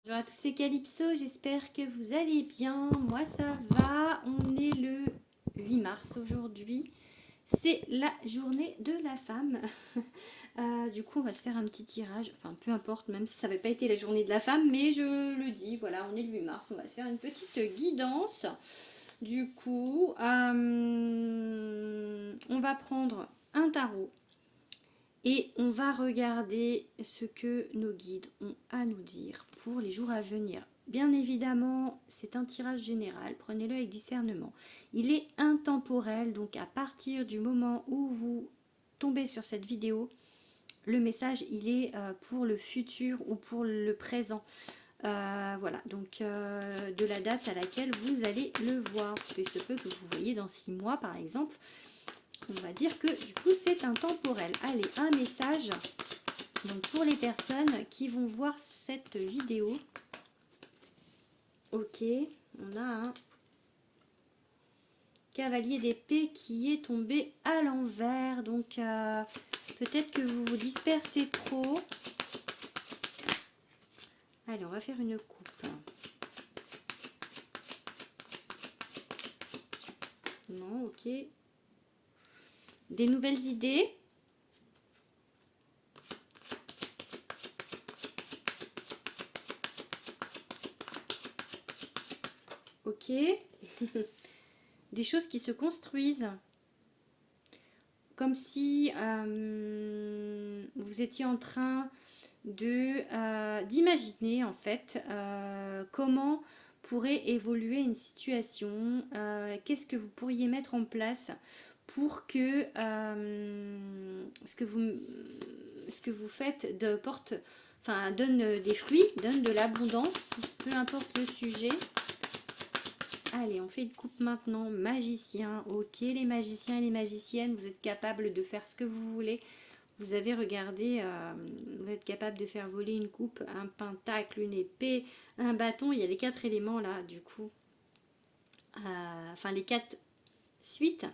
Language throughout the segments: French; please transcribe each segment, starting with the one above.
Bonjour à tous, c'est Calypso, j'espère que vous allez bien. Moi ça va, on est le 8 mars aujourd'hui. C'est la journée de la femme. Du coup, on va se faire un petit tirage. Enfin, peu importe, même si ça n'avait pas été la journée de la femme, mais je le dis, voilà, on est le 8 mars. On va se faire une petite guidance. Du coup, on va prendre un tarot. Et on va regarder ce que nos guides ont à nous dire pour les jours à venir. Bien évidemment, c'est un tirage général, prenez-le avec discernement. Il est intemporel, donc à partir du moment où vous tombez sur cette vidéo, le message il est pour le futur ou pour le présent. Voilà, donc de la date à laquelle vous allez le voir. Il se peut que vous voyez dans 6 mois par exemple. On va dire que du coup c'est intemporel. Allez, un message donc pour les personnes qui vont voir cette vidéo. Ok, on a un cavalier d'épée qui est tombé à l'envers. Donc peut-être que vous vous dispersez trop. Allez, on va faire une coupe. Non, ok. Des nouvelles idées. Ok. Des choses qui se construisent. Comme si vous étiez en train d'imaginer en fait comment pourrait évoluer une situation, qu'est-ce que vous pourriez mettre en place pour que ce que vous faites donne des fruits, donne de l'abondance, peu importe le sujet. Allez, on fait une coupe maintenant. Magicien, ok, les magiciens et les magiciennes, vous êtes capables de faire ce que vous voulez. Vous avez regardé, vous êtes capable de faire voler une coupe, un pentacle, une épée, un bâton. Il y a les 4 éléments là, du coup. Enfin, les 4 suites.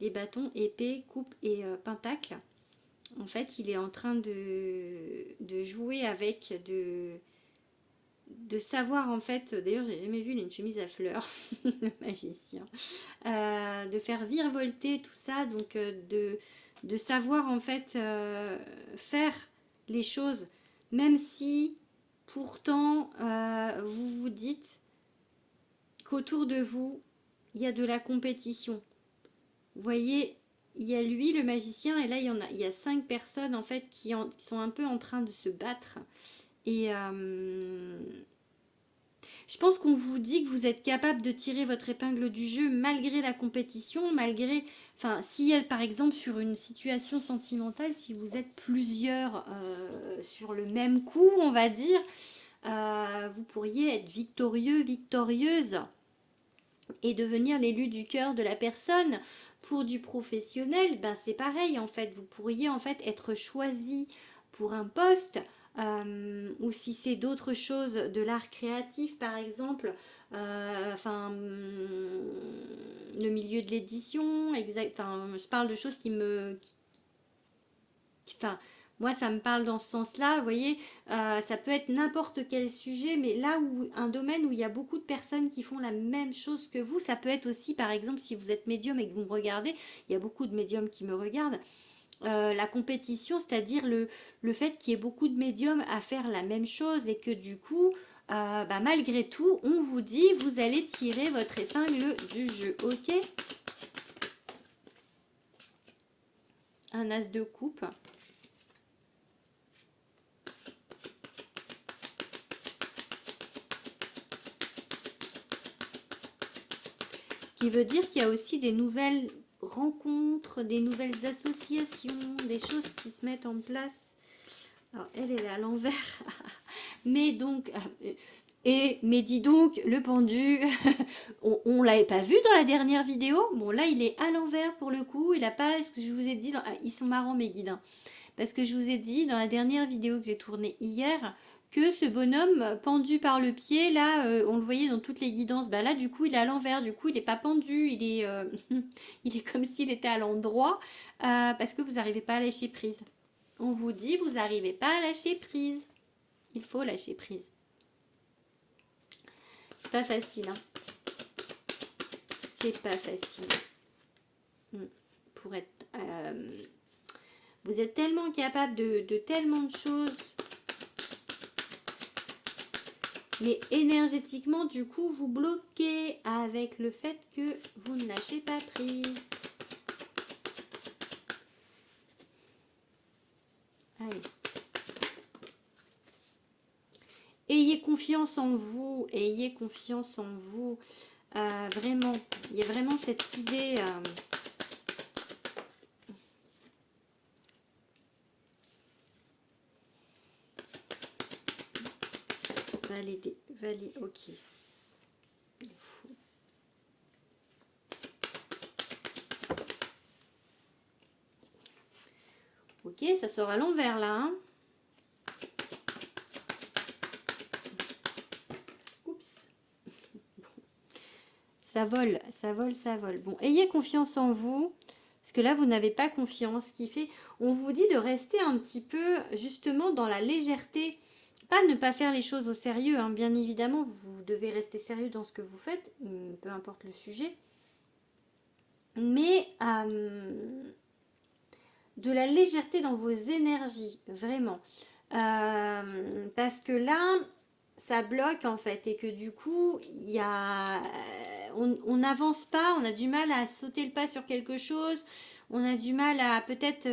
Les bâtons, épée, coupe et pentacle. En fait, il est en train de jouer avec, de savoir en fait, d'ailleurs j'ai jamais vu une chemise à fleurs, le magicien, de faire virevolter tout ça, donc de savoir en fait faire les choses, même si pourtant vous vous dites qu'autour de vous il y a de la compétition. Vous voyez, il y a lui le magicien et là il y a 5 personnes en fait qui sont un peu en train de se battre et je pense qu'on vous dit que vous êtes capable de tirer votre épingle du jeu malgré la compétition, malgré... Enfin, s'il y a par exemple sur une situation sentimentale, si vous êtes plusieurs sur le même coup, on va dire, vous pourriez être victorieux, victorieuse et devenir l'élu du cœur de la personne. Pour du professionnel, ben c'est pareil en fait, vous pourriez en fait être choisi pour un poste, ou si c'est d'autres choses, de l'art créatif par exemple, le milieu de l'édition, je parle de choses qui me... moi ça me parle dans ce sens-là, vous voyez, ça peut être n'importe quel sujet, mais là où un domaine où il y a beaucoup de personnes qui font la même chose que vous, ça peut être aussi par exemple si vous êtes médium et que vous me regardez, il y a beaucoup de médiums qui me regardent, la compétition, c'est-à-dire le fait qu'il y ait beaucoup de médiums à faire la même chose et que du coup, malgré tout, on vous dit, vous allez tirer votre épingle du jeu, ok? Un as de coupe. Ce qui veut dire qu'il y a aussi des nouvelles rencontres, des nouvelles associations, des choses qui se mettent en place. Alors, elle est à l'envers. Mais donc, mais dis donc, le pendu, on l'avait pas vu dans la dernière vidéo. Bon, là, il est à l'envers pour le coup. Il a pas, ce que je vous ai dit, ils sont marrants mes guides. Hein. Parce que je vous ai dit dans la dernière vidéo que j'ai tournée hier, que ce bonhomme pendu par le pied, là, on le voyait dans toutes les guidances. Bah là, du coup, il est à l'envers. Du coup, il n'est pas pendu. Il est, il est comme s'il était à l'endroit. Parce que vous n'arrivez pas à lâcher prise. On vous dit, vous n'arrivez pas à lâcher prise. Il faut lâcher prise. pas facile. Hein. C'est pas facile. Pour être... vous êtes tellement capable de tellement de choses. Mais énergétiquement, du coup, vous bloquez avec le fait que vous ne lâchez pas prise. Allez. Ayez confiance en vous, ayez confiance en vous. Vraiment, il y a vraiment cette idée... Valider, ok. Ok, ça sort à l'envers là. Hein. Oups. Ça vole, ça vole, ça vole. Bon, ayez confiance en vous. Parce que là, vous n'avez pas confiance. Ce qui fait, on vous dit de rester un petit peu justement dans la légèreté. Pas ne pas faire les choses au sérieux. Hein. Bien évidemment, vous devez rester sérieux dans ce que vous faites. Peu importe le sujet. Mais de la légèreté dans vos énergies. Vraiment. Parce que là, ça bloque en fait. Et que du coup, il y a... on n'avance pas, on a du mal à sauter le pas sur quelque chose, on a du mal à peut-être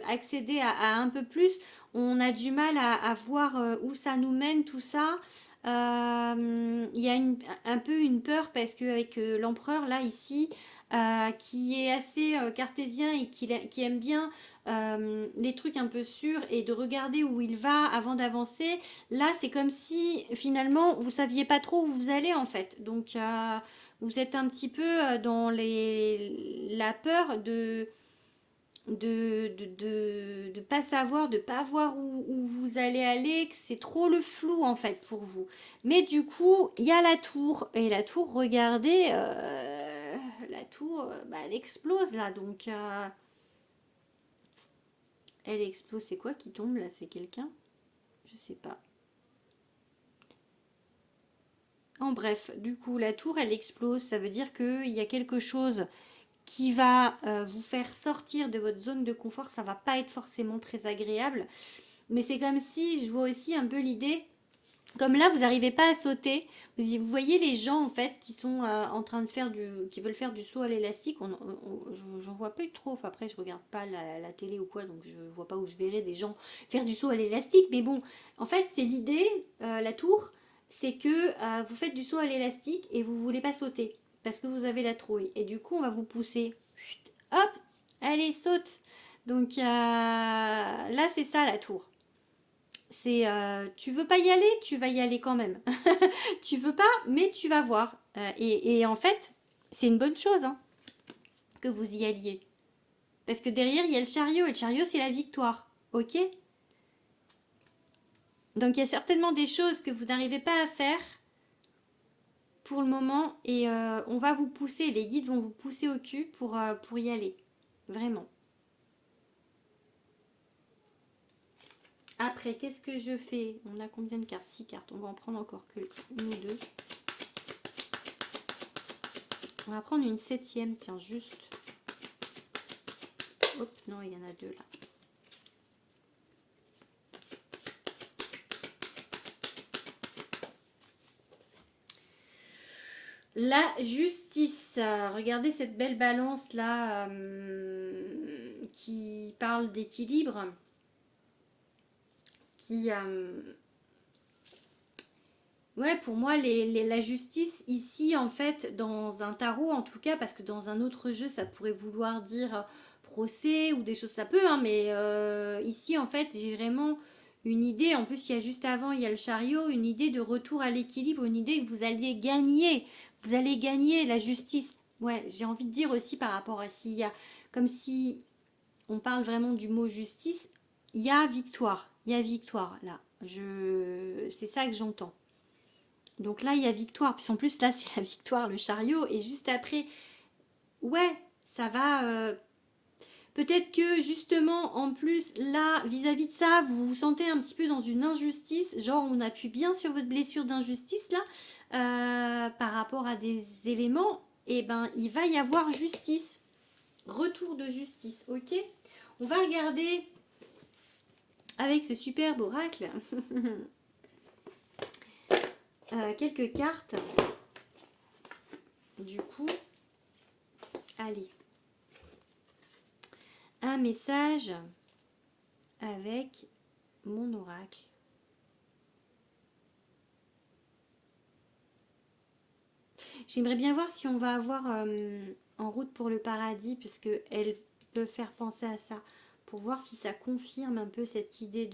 accéder à un peu plus, on a du mal à voir où ça nous mène tout ça. Il y a un peu une peur parce qu'avec l'empereur là ici, qui est assez cartésien et qui aime bien les trucs un peu sûrs et de regarder où il va avant d'avancer, là c'est comme si finalement vous saviez pas trop où vous allez en fait. Donc vous êtes un petit peu dans la peur de pas savoir, de pas voir où vous allez aller, que c'est trop le flou en fait pour vous. Mais du coup, il y a la tour. Et la tour, regardez, la tour, elle explose là. Donc, elle explose. C'est quoi qui tombe là? C'est quelqu'un? Je sais pas. En bref, du coup, la tour, elle explose. Ça veut dire qu'il y a quelque chose qui va vous faire sortir de votre zone de confort. Ça va pas être forcément très agréable. Mais c'est comme si je vois aussi un peu l'idée, comme là vous n'arrivez pas à sauter, vous voyez les gens en fait qui sont en train de faire qui veulent faire du saut à l'élastique, j'en vois pas trop, enfin, après je regarde pas la télé ou quoi, donc je vois pas où je verrai des gens faire du saut à l'élastique, mais bon, en fait c'est l'idée, la tour, c'est que vous faites du saut à l'élastique et vous voulez pas sauter, parce que vous avez la trouille, et du coup on va vous pousser, hop, allez saute, donc là c'est ça la tour. C'est tu veux pas y aller, tu vas y aller quand même. Tu veux pas, mais tu vas voir. Et en fait, c'est une bonne chose hein, que vous y alliez. Parce que derrière, il y a le chariot. Et le chariot, c'est la victoire. Ok? Donc, il y a certainement des choses que vous n'arrivez pas à faire pour le moment. Et on va vous pousser, les guides vont vous pousser au cul pour y aller. Vraiment. Après, qu'est-ce que je fais? On a combien de cartes? 6 cartes. On va en prendre encore que une ou deux. On va prendre une 7e, tiens, juste. Hop, non, il y en a 2 là. La justice. Regardez cette belle balance là qui parle d'équilibre. Ouais, pour moi, la justice ici, en fait, dans un tarot en tout cas, parce que dans un autre jeu, ça pourrait vouloir dire procès ou des choses, ça peut, hein, mais ici, en fait, j'ai vraiment une idée. En plus, il y a juste avant, il y a le chariot, une idée de retour à l'équilibre, une idée que vous allez gagner. Vous allez gagner la justice. Ouais, j'ai envie de dire aussi par rapport à s'il y a, comme si on parle vraiment du mot justice, il y a victoire. Il y a victoire là. C'est ça que j'entends. Donc là, il y a victoire. Puis en plus, là, c'est la victoire, le chariot. Et juste après, ouais, ça va... Peut-être que justement, en plus, là, vis-à-vis de ça, vous vous sentez un petit peu dans une injustice, genre on appuie bien sur votre blessure d'injustice, là, par rapport à des éléments, et ben, il va y avoir justice, retour de justice, ok? On va regarder avec ce superbe oracle quelques cartes, du coup, allez, un message avec mon oracle. J'aimerais bien voir si on va avoir En route pour le paradis, puisque elle peut faire penser à ça, pour voir si ça confirme un peu cette idée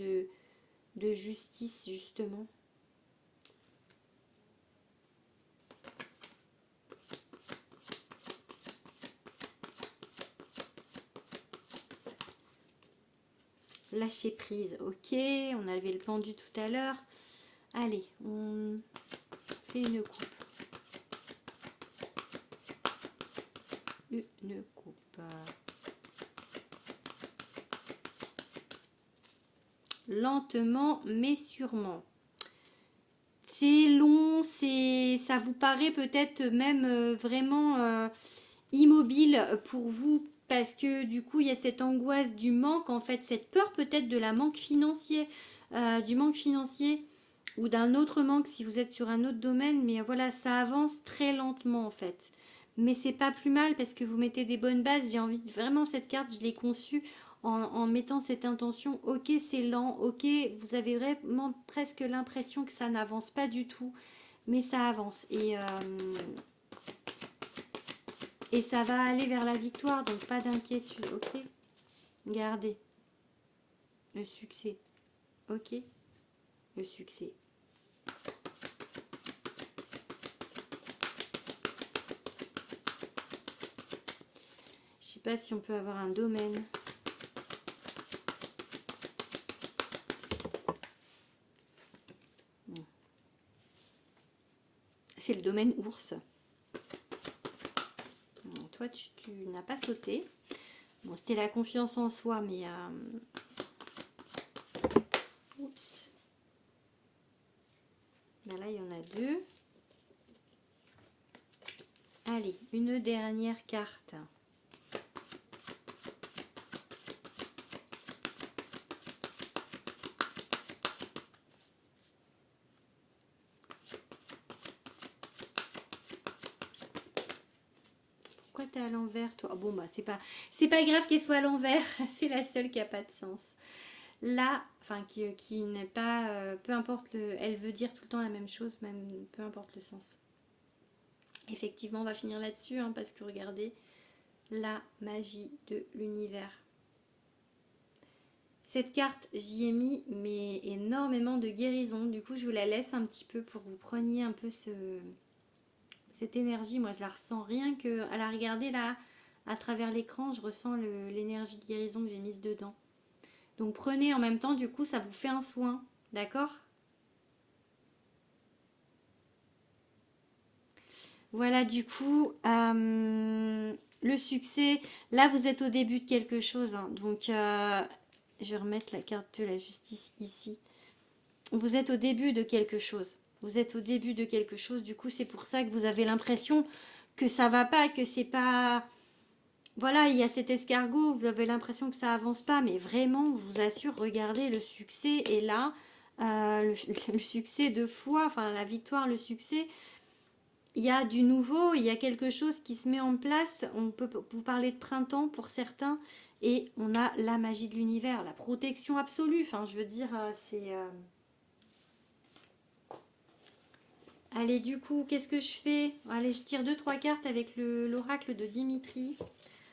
de justice, justement. Lâcher prise, ok, on a levé le pendu tout à l'heure. Allez, on fait une coupe. Une coupe. Lentement mais sûrement. C'est long, ça vous paraît peut-être même vraiment immobile pour vous, parce que du coup il y a cette angoisse du manque, en fait, cette peur peut-être de la manque financier, du manque financier ou d'un autre manque si vous êtes sur un autre domaine, mais voilà, ça avance très lentement en fait. Mais c'est pas plus mal parce que vous mettez des bonnes bases. J'ai envie de vraiment, cette carte, je l'ai conçue en mettant cette intention. Ok, c'est lent, ok, vous avez vraiment presque l'impression que ça n'avance pas du tout, mais ça avance. Et ça va aller vers la victoire, donc pas d'inquiétude, ok? Gardez le succès, ok? Le succès. Je sais pas si on peut avoir un domaine. C'est le domaine ours. Toi, tu n'as pas sauté. Bon, c'était la confiance en soi, mais... Oups. Ben là, il y en a deux. Allez, une dernière carte. Pourquoi t'es à l'envers, toi? Bon, bah, c'est pas grave qu'elle soit à l'envers. C'est la seule qui a pas de sens. Là, enfin, qui n'est pas... peu importe le... Elle veut dire tout le temps la même chose, même peu importe le sens. Effectivement, on va finir là-dessus, hein, parce que regardez, la magie de l'univers. Cette carte, j'y ai mis mais énormément de guérison. Du coup, je vous la laisse un petit peu pour que vous preniez un peu cette énergie. Moi, je la ressens rien que à la regarder là, à travers l'écran, je ressens l'énergie de guérison que j'ai mise dedans. Donc, prenez en même temps, du coup, ça vous fait un soin, d'accord? Voilà, du coup, le succès. Là, vous êtes au début de quelque chose, hein, donc, je vais remettre la carte de la justice ici. Vous êtes au début de quelque chose. Vous êtes au début de quelque chose. Du coup, c'est pour ça que vous avez l'impression que ça va pas, que c'est pas... Voilà, il y a cet escargot, vous avez l'impression que ça avance pas, mais vraiment, je vous assure, regardez, le succès est là. Le succès de foi, enfin la victoire, le succès. Il y a du nouveau, il y a quelque chose qui se met en place. On peut vous parler de printemps pour certains. Et on a la magie de l'univers, la protection absolue. Enfin, je veux dire, c'est... Allez, du coup, qu'est-ce que je fais? Allez, je tire 2-3 cartes avec l'oracle de Dimitri.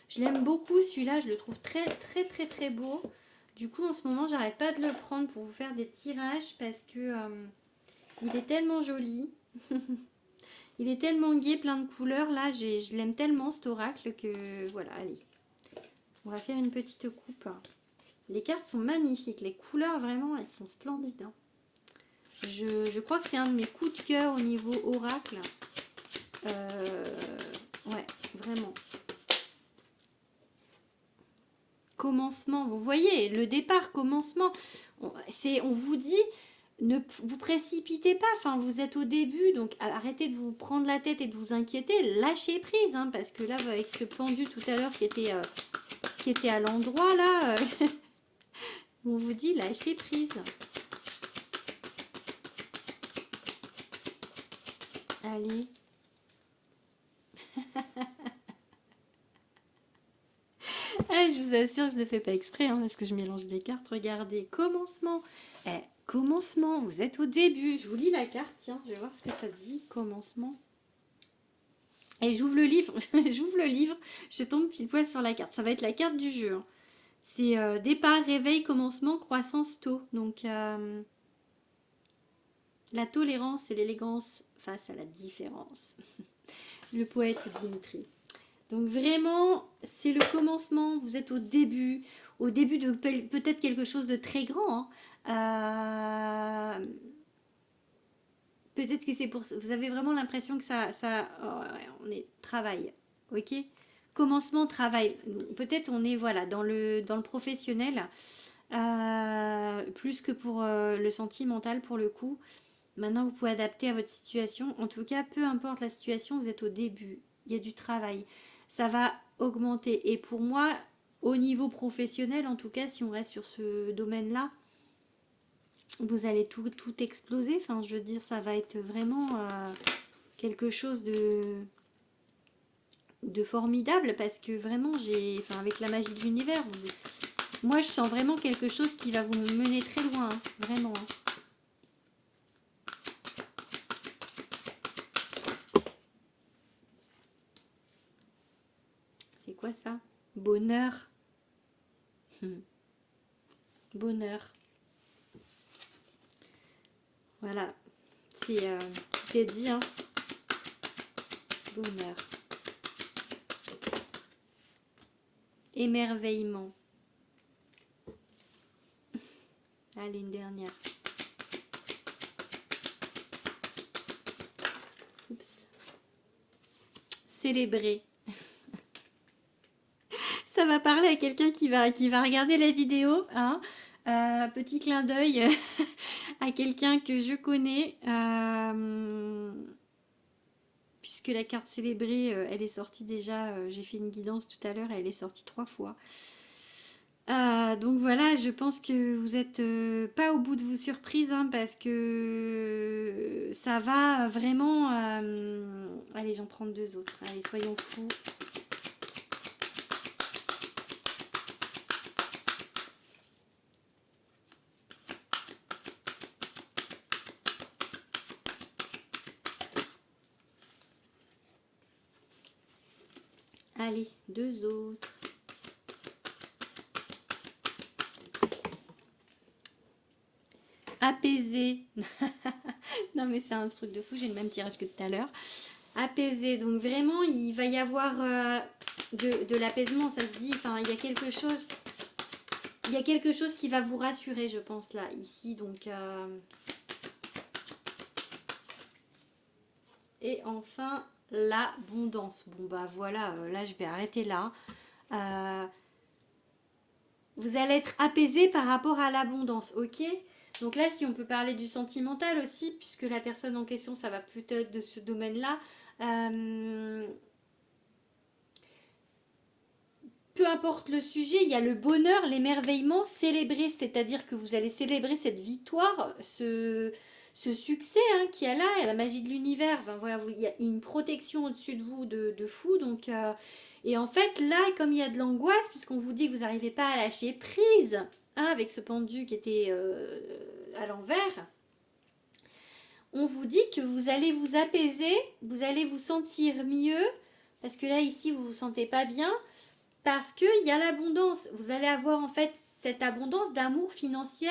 Je l'aime beaucoup, celui-là. Je le trouve très, très, très, très beau. Du coup, en ce moment, j'arrête pas de le prendre pour vous faire des tirages parce que il est tellement joli. Il est tellement gai, plein de couleurs. Là, je l'aime tellement, cet oracle, que voilà, allez. On va faire une petite coupe. Les cartes sont magnifiques. Les couleurs, vraiment, elles sont splendides, hein. Je crois que c'est un de mes coups de cœur au niveau oracle. Ouais, vraiment. commencement. Vous voyez, le départ, commencement. On vous dit, ne vous précipitez pas. Enfin, vous êtes au début, donc arrêtez de vous prendre la tête et de vous inquiéter. Lâchez prise, hein, parce que là, avec ce pendu tout à l'heure qui était à l'endroit, là, on vous dit lâchez prise. Allez. Ah, je vous assure, je ne le fais pas exprès, hein, parce que je mélange des cartes. Regardez, commencement. Commencement, vous êtes au début. Je vous lis la carte, tiens, je vais voir ce que ça dit, commencement. Et j'ouvre le livre, j'ouvre le livre, je tombe pile poil sur la carte. Ça va être la carte du jeu. Hein. C'est départ, réveil, commencement, croissance, taux. Donc, la tolérance et l'élégance face à la différence. Le poète Dimitri. Donc vraiment, c'est le commencement, vous êtes au début de peut-être quelque chose de très grand. Hein. Peut-être que c'est pour ça, vous avez vraiment l'impression que on est travail, ok? Commencement, travail. Peut-être on est voilà dans le professionnel, plus que pour le sentimental pour le coup. Maintenant, vous pouvez adapter à votre situation. En tout cas, peu importe la situation, vous êtes au début. Il y a du travail. Ça va augmenter. Et pour moi, au niveau professionnel, en tout cas, si on reste sur ce domaine-là, vous allez tout exploser. Enfin, je veux dire, ça va être vraiment quelque chose de formidable parce que vraiment, avec la magie de l'univers, moi, je sens vraiment quelque chose qui va vous mener très loin. Hein, vraiment. Hein. C'est quoi ça? Bonheur. Bonheur. Voilà. C'est dit, hein. Bonheur. Émerveillement. Allez, une dernière. Oups. Célébrer. Ça va parler à quelqu'un qui va regarder la vidéo. Hein. Petit clin d'œil à quelqu'un que je connais. Puisque la carte célébrée, elle est sortie déjà. J'ai fait une guidance tout à l'heure. Elle est sortie 3 fois. Donc voilà, je pense que vous n'êtes pas au bout de vos surprises. Hein, parce que ça va vraiment... Allez, j'en prends 2 autres. Allez, soyons fous. Allez, 2 autres. Apaiser. Non mais c'est un truc de fou, j'ai le même tirage que tout à l'heure. Apaiser, donc vraiment il va y avoir de l'apaisement, ça se dit, enfin il y a quelque chose qui va vous rassurer je pense là, ici, donc et enfin l'abondance. Bon bah voilà, là je vais arrêter là. Vous allez être apaisé par rapport à l'abondance, ok? Donc là, si on peut parler du sentimental aussi, puisque la personne en question, ça va plutôt être de ce domaine-là. Peu importe le sujet, il y a le bonheur, l'émerveillement, célébrer, c'est-à-dire que vous allez célébrer cette victoire, ce succès hein, qu'il y a là, et la magie de l'univers. Enfin, voilà, il y a une protection au-dessus de vous de fou, donc... Et en fait, là, comme il y a de l'angoisse, puisqu'on vous dit que vous n'arrivez pas à lâcher prise, hein, avec ce pendu qui était à l'envers, on vous dit que vous allez vous apaiser, vous allez vous sentir mieux, parce que là, ici, vous ne vous sentez pas bien, parce qu'il y a l'abondance. Vous allez avoir en fait cette abondance d'amour financier,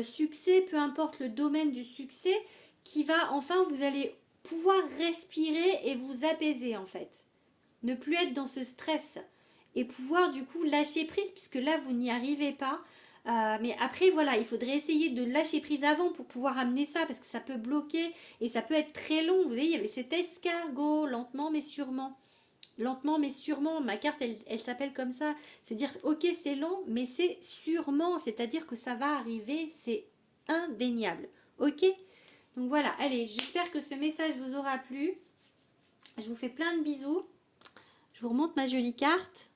succès, peu importe le domaine du succès, qui va, enfin, vous allez pouvoir respirer et vous apaiser en fait. Ne plus être dans ce stress et pouvoir du coup lâcher prise puisque là vous n'y arrivez pas. Mais après voilà, il faudrait essayer de lâcher prise avant pour pouvoir amener ça parce que ça peut bloquer et ça peut être très long. Vous voyez, il y avait cet escargot lentement mais sûrement. lentement mais sûrement. Ma carte, elle s'appelle comme ça. C'est dire, ok, c'est lent, mais c'est sûrement. C'est-à-dire que ça va arriver, c'est indéniable. Ok? Donc voilà, allez, j'espère que ce message vous aura plu. Je vous fais plein de bisous. Je vous remonte ma jolie carte.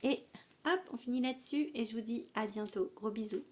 Et hop, on finit là-dessus. Et je vous dis à bientôt. Gros bisous.